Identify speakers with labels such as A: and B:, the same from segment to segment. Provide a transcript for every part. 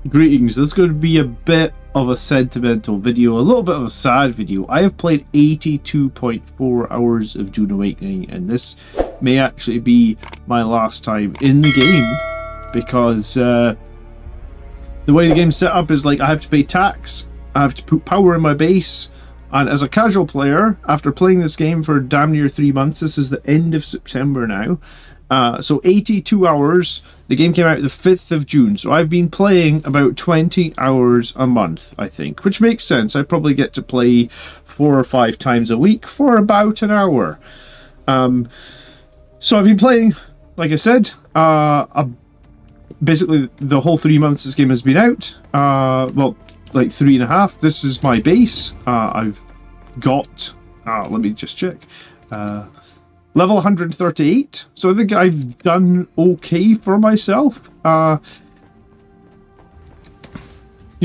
A: Greetings, this is going to be a bit of a sentimental video, a little bit of a sad video. I have played 82.4 hours of Dune Awakening, and this may actually be my last time in the game, because the way the game's set up is like I have to pay tax, I have to put power in my base, and as a casual player, after playing this game for damn near 3 months, this is the end of September now, so 82 hours. The game came out the 5th of June, so I've been playing about 20 hours a month, I think, which makes sense. I probably get to play 4 or 5 times a week for about an hour. So I've been playing, like I said, basically the whole 3 months this game has been out. Well, like 3.5. This is my base. I've got, let me just check. Level 138, so I think I've done okay for myself. You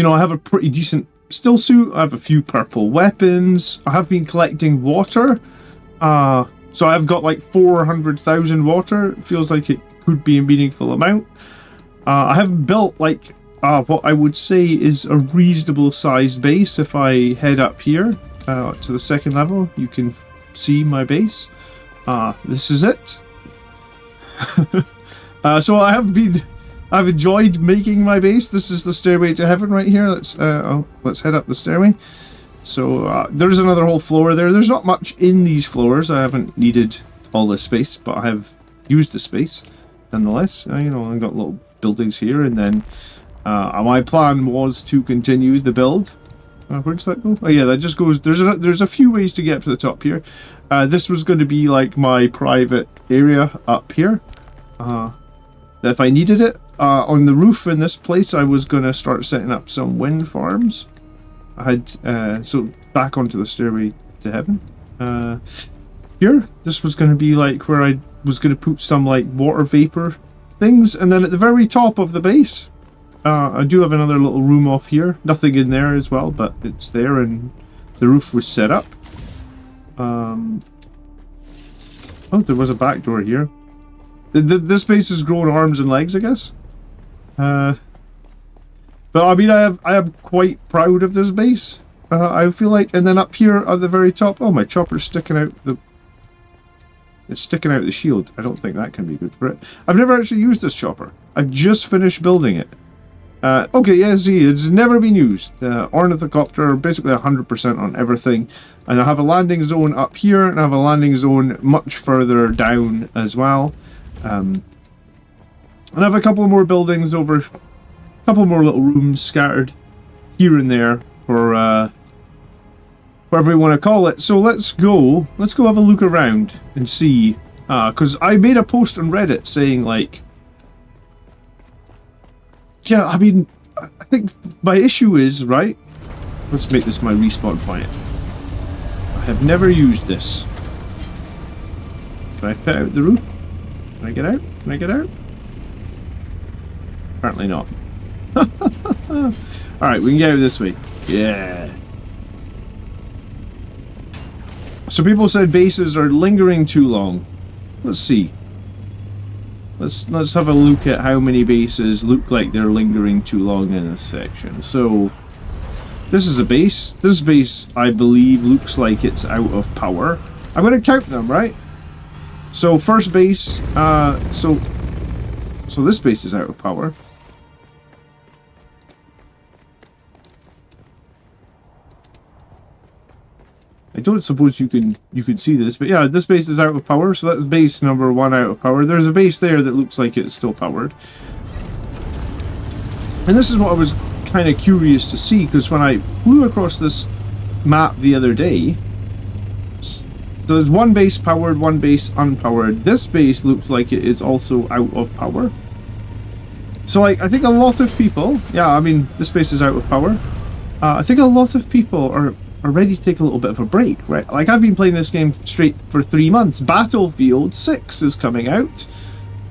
A: know, I have a pretty decent still suit, I have a few purple weapons, I have been collecting water, so I've got like 400,000 water. It feels like it could be a meaningful amount. I have built like what I would say is a reasonable sized base. If I head up here to the second level, you can see my base. This is it. So I've enjoyed making my base. This is the stairway to heaven right here. Let's head up the stairway. So there's another whole floor there. There's not much in these floors. I haven't needed all this space, but I have used the space nonetheless. You know, I've got little buildings here, and then my plan was to continue the build. Where does that go? Oh yeah, that just goes. There's a few ways to get up to the top here. This was going to be like my private area up here. If I needed it, on the roof in this place, I was going to start setting up some wind farms. I had so back onto the stairway to heaven. Here, this was going to be like where I was going to put some like water vapor things, and then at the very top of the base. I do have another little room off here. Nothing in there as well, but it's there, and the roof was set up. Oh, there was a back door here. This base has grown arms and legs, I guess. But I mean, I am quite proud of this base. I feel like, and then up here at the very top, oh, my chopper's sticking out it's sticking out the shield. I don't think that can be good for it. I've never actually used this chopper. I've just finished building it. Okay, yeah, see, it's never been used. Ornithocopter, basically 100% on everything. And I have a landing zone up here, and I have a landing zone much further down as well. And I have a couple more buildings over, a couple more little rooms scattered here and there for whatever you want to call it. So let's go have a look around and see. Because I made a post on Reddit saying like, yeah, I mean, I think my issue is, right? Let's make this my respawn point. I have never used this. Can I fit out the roof? Can I get out? Can I get out? Apparently not. Alright, we can get out this way. Yeah. So people said bases are lingering too long. Let's see. Let's have a look at how many bases look like they're lingering too long in this section. So this is a base. This base, I believe, looks like it's out of power. I'm going to count them, right? So first base, so this base is out of power. I don't suppose you can see this, but yeah, this base is out of power, so that's base number 1 out of power. There's a base there that looks like it's still powered. And this is what I was kind of curious to see, because when I flew across this map the other day, so there's one base powered, one base unpowered. This base looks like it is also out of power. So like, I think a lot of people, yeah, I mean, this base is out of power. I think a lot of people are ready to take a little bit of a break, right? Like, I've been playing this game straight for 3 months. Battlefield 6 is coming out,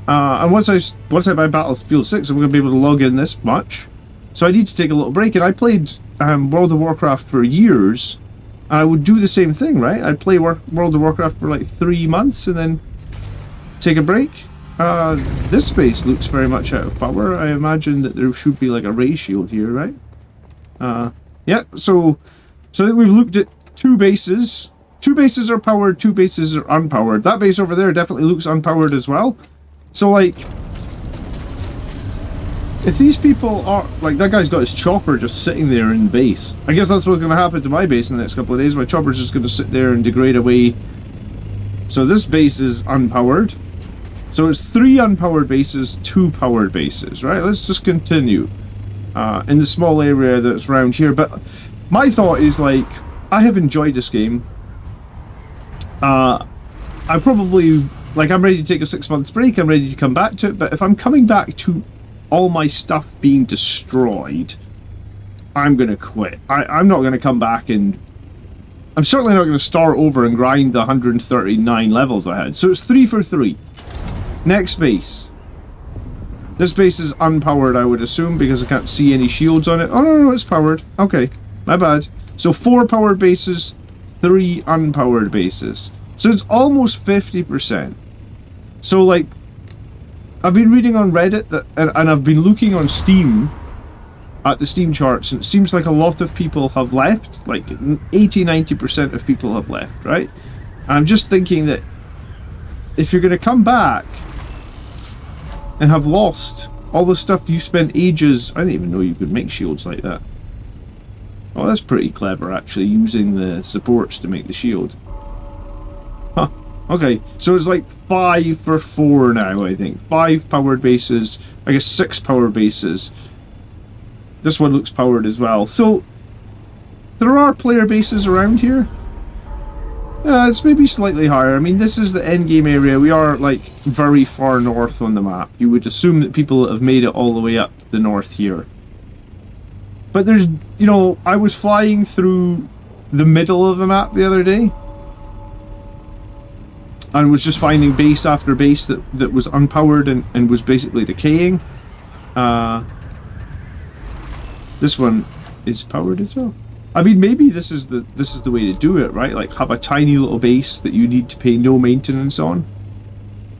A: and once I buy Battlefield 6, I'm going to be able to log in this much. So I need to take a little break, and I played World of Warcraft for years, and I would do the same thing, right? I'd play World of Warcraft for like 3 months and then take a break. This base looks very much out of power. I imagine that there should be like a ray shield here, right? Yeah, so we've looked at two bases. Two bases are powered, two bases are unpowered. That base over there definitely looks unpowered as well. So, like, if these people are... Like, that guy's got his chopper just sitting there in base. I guess that's what's going to happen to my base in the next couple of days. My chopper's just going to sit there and degrade away. So this base is unpowered. So it's 3 unpowered bases, 2 powered bases, right? Let's just continue in the small area that's around here. But my thought is, like, I have enjoyed this game. I probably, like, I'm ready to take a 6-month break. I'm ready to come back to it. But if I'm coming back to all my stuff being destroyed, I'm going to quit. I'm not going to come back, and I'm certainly not going to start over and grind the 139 levels I had. So it's 3 for 3. Next base. This base is unpowered, I would assume, because I can't see any shields on it. Oh, no, it's powered. Okay, my bad. So 4 powered bases, 3 unpowered bases. So it's almost 50%. So, like, I've been reading on Reddit that, and I've been looking on Steam at the Steam charts, and it seems like a lot of people have left. Like 80-90% of people have left, right? I'm just thinking that if you're going to come back and have lost all the stuff you spent ages... I didn't even know you could make shields like that. Oh, that's pretty clever, actually, using the supports to make the shield. Huh. Okay, so it's like 5 for 4 now, I think. 5 powered bases, I guess 6 powered bases. This one looks powered as well. So, there are player bases around here. Yeah, it's maybe slightly higher. I mean, this is the endgame area. We are, like, very far north on the map. You would assume that people have made it all the way up the north here. But there's, you know, I was flying through the middle of the map the other day, and was just finding base after base that was unpowered and was basically decaying. This one is powered as well. I mean, maybe this is the way to do it, right? Like, have a tiny little base that you need to pay no maintenance on.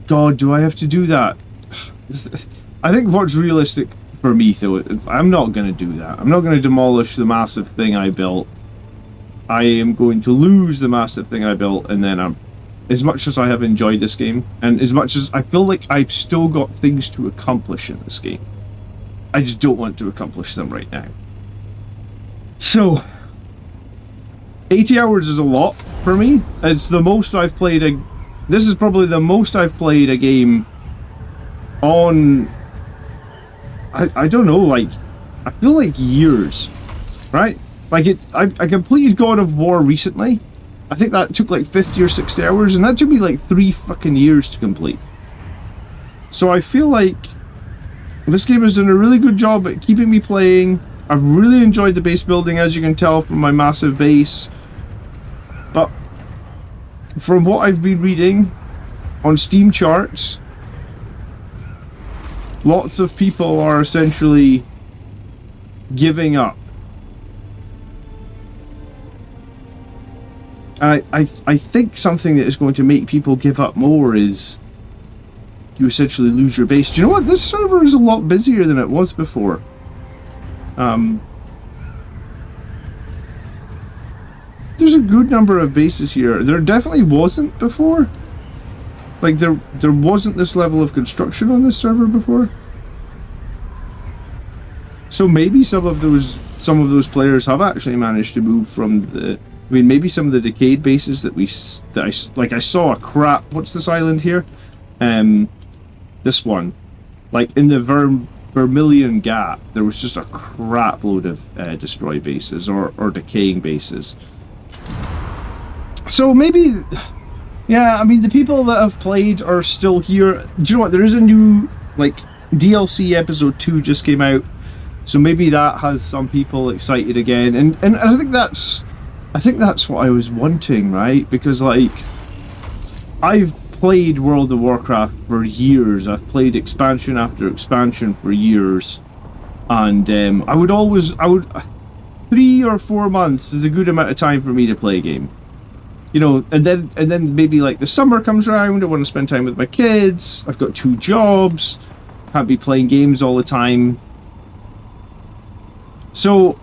A: God, do I have to do that? I think what's realistic for me, though, I'm not going to do that. I'm not going to demolish the massive thing I built. I am going to lose the massive thing I built, and then as much as I have enjoyed this game, and as much as I feel like I've still got things to accomplish in this game, I just don't want to accomplish them right now. So, 80 hours is a lot for me. It's the most I've played this is probably the most I've played a game on... I don't know, like, I feel like years, right? Like, I completed God of War recently. I think that took like 50 or 60 hours, and that took me like 3 fucking years to complete. So I feel like this game has done a really good job at keeping me playing. I've really enjoyed the base building, as you can tell from my massive base. But from what I've been reading on Steam charts, lots of people are essentially giving up. And I think something that is going to make people give up more is you essentially lose your base. Do you know what? This server is a lot busier than it was before. There's a good number of bases here. There definitely wasn't before. Like, there wasn't this level of construction on this server before. So maybe some of those players have actually managed to move from the... I mean, maybe some of the decayed bases I saw a crap... What's this island here? This one. Like, in the Vermilion Gap, there was just a crap load of destroyed bases or decaying bases. So maybe... Yeah, I mean, the people that have played are still here. Do you know what? There is a new, like, DLC episode 2 just came out. So maybe that has some people excited again. And I think that's what I was wanting, right? Because, like, I've played World of Warcraft for years. I've played expansion after expansion for years. And 3 or 4 months is a good amount of time for me to play a game. you know, and then maybe like the summer comes around, I want to spend time with my kids. I've got 2 jobs, can't be playing games all the time. So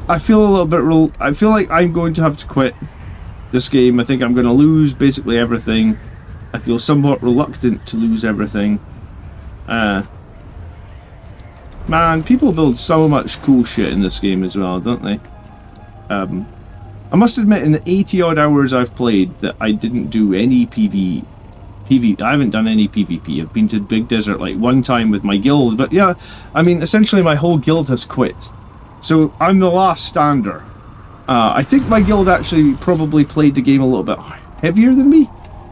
A: I feel a little bit I feel like I'm going to have to quit this game. I think I'm going to lose basically everything. I feel somewhat reluctant to lose everything. Man, people build so much cool shit in this game as well, don't they? I must admit, in the 80 odd hours I've played, that I didn't do any PvP. I haven't done any PvP. I've been to Big Desert like 1 time with my guild, but yeah, I mean, essentially my whole guild has quit. So I'm the last stander. I think my guild actually probably played the game a little bit heavier than me.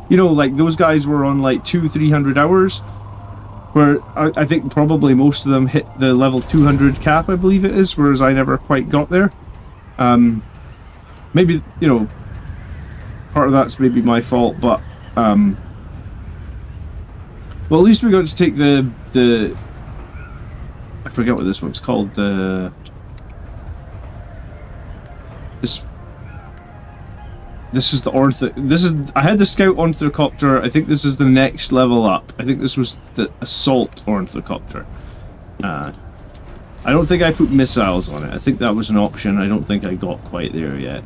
A: You know, like those guys were on like 200-300 hours, where I think probably most of them hit the level 200 cap, I believe it is, whereas I never quite got there. Maybe, you know, part of that's maybe my fault, but well, at least we got to take the I forget what this one's called. This is the I had the scout ornithocopter. I think this is the next level up. I think this was the assault ornithocopter. I don't think I put missiles on it. I think that was an option. I don't think I got quite there yet.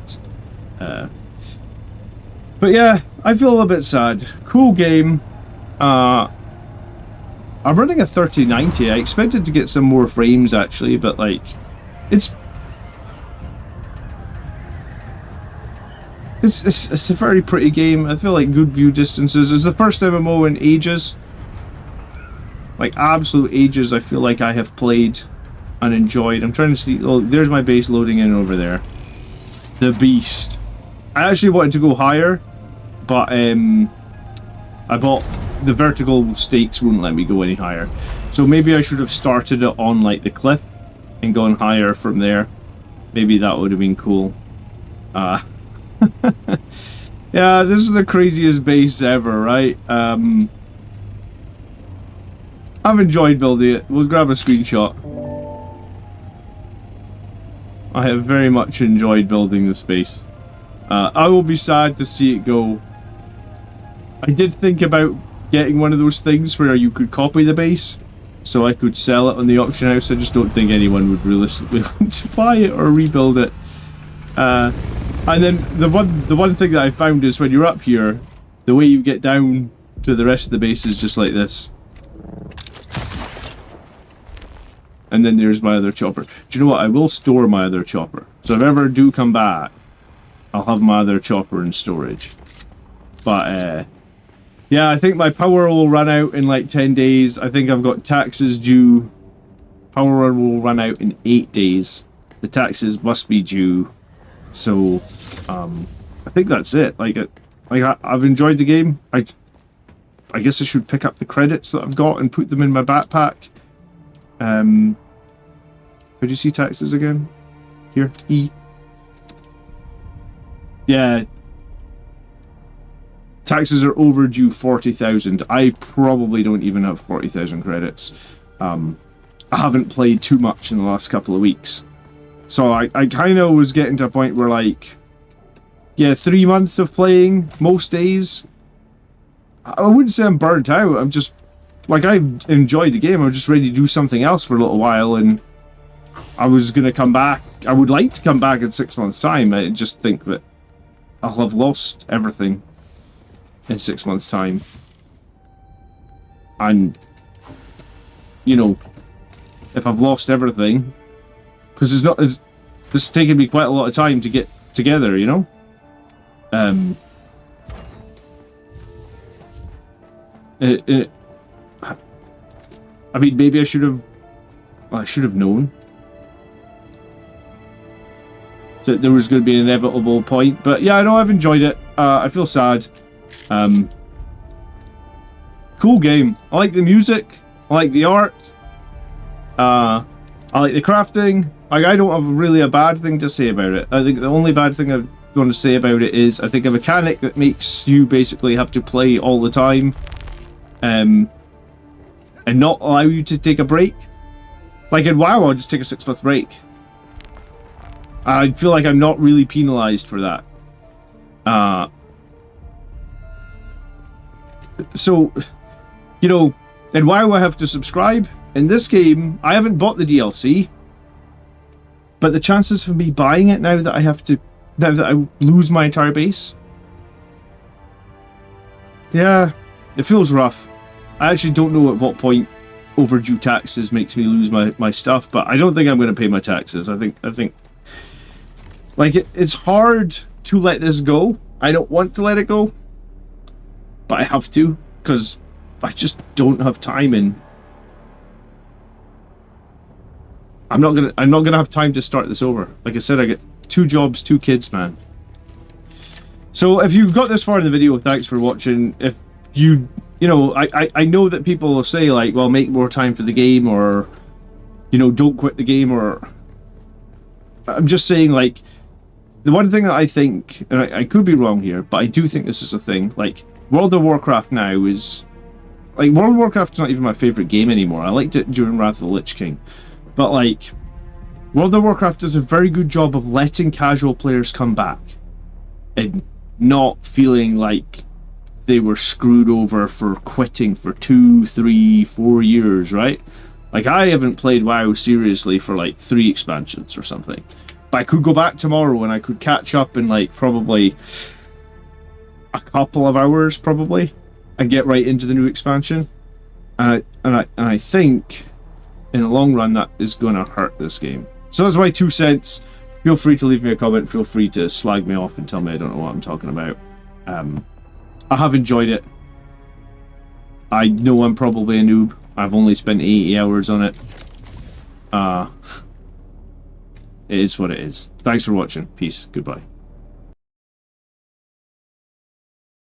A: But yeah, I feel a little bit sad. Cool game. I'm running a 3090. I expected to get some more frames actually, but like, it's a very pretty game. I feel like good view distances. It's the first MMO in ages, like absolute ages, I feel like I have played and enjoyed. I'm trying to see. Oh, there's my base loading in over there. The beast. I actually wanted to go higher, but I bought the vertical stakes wouldn't let me go any higher. So maybe I should have started it on like the cliff and gone higher from there. Maybe that would have been cool. Yeah, this is the craziest base ever, right? I've enjoyed building it. We'll grab a screenshot. I have very much enjoyed building this base. I will be sad to see it go. I did think about getting one of those things where you could copy the base, so I could sell it on the auction house. I just don't think anyone would realistically want to buy it or rebuild it. And then the one thing that I found is when you're up here, the way you get down to the rest of the base is just like this. And then there's my other chopper. Do you know what? I will store my other chopper. So if I ever do come back, I'll have my other chopper in storage. But yeah, I think my power will run out in like 10 days. I think I've got taxes due. Power will run out in 8 days. The taxes must be due. So I think that's it. I've enjoyed the game. I guess I should pick up the credits that I've got and put them in my backpack. Could you see taxes again? Here, E. Yeah. Taxes are overdue 40,000. I probably don't even have 40,000 credits. I haven't played too much in the last couple of weeks. So I kind of was getting to a point where like, yeah, 3 months of playing most days. I wouldn't say I'm burnt out. I'm just, like, I enjoyed the game. I'm just ready to do something else for a little while, and I was going to come back. I would like to come back in 6 months' time. I just think that I'll have lost everything in 6 months' time. And, you know, if I've lost everything, because this has taken me quite a lot of time to get together, you know? I mean, maybe I should have... Well, I should have known that there was going to be an inevitable point. But yeah, I know I've enjoyed it. I feel sad. Cool game. I like the music. I like the art. I like the crafting. Like, I don't have really a bad thing to say about it. I think the only bad thing I'm going to say about it is I think a mechanic that makes you basically have to play all the time and not allow you to take a break. Like in WoW, I'll just take a 6-month break. I feel like I'm not really penalized for that. So, you know, and why do I have to subscribe? In this game, I haven't bought the DLC, but the chances of me buying it now that I lose my entire base, yeah, it feels rough. I actually don't know at what point overdue taxes makes me lose my stuff, but I don't think I'm going to pay my taxes. I think like it's hard to let this go. I don't want to let it go, but I have to because I just don't have time, and I'm not gonna have time to start this over. Like I said, I get 2 jobs, 2 kids, man. So if you've got this far in the video, thanks for watching. If you know, I know that people will say like, well, make more time for the game, or, you know, don't quit the game, or I'm just saying, like, the one thing that I think, and I could be wrong here, but I do think this is a thing, like, World of Warcraft now is, like, World of Warcraft's not even my favourite game anymore. I liked it during Wrath of the Lich King. But, like, World of Warcraft does a very good job of letting casual players come back and not feeling like they were screwed over for quitting for 2, 3, 4 years, right? Like, I haven't played WoW seriously for like 3 expansions or something. But I could go back tomorrow and I could catch up in like probably a couple of hours probably and get right into the new expansion. And I think in the long run that is going to hurt this game. So that's my 2 cents. Feel free to leave me a comment. Feel free to slag me off and tell me I don't know what I'm talking about. I have enjoyed it. I know I'm probably a noob. I've only spent 80 hours on it. It is what it is. Thanks for watching. Peace. Goodbye.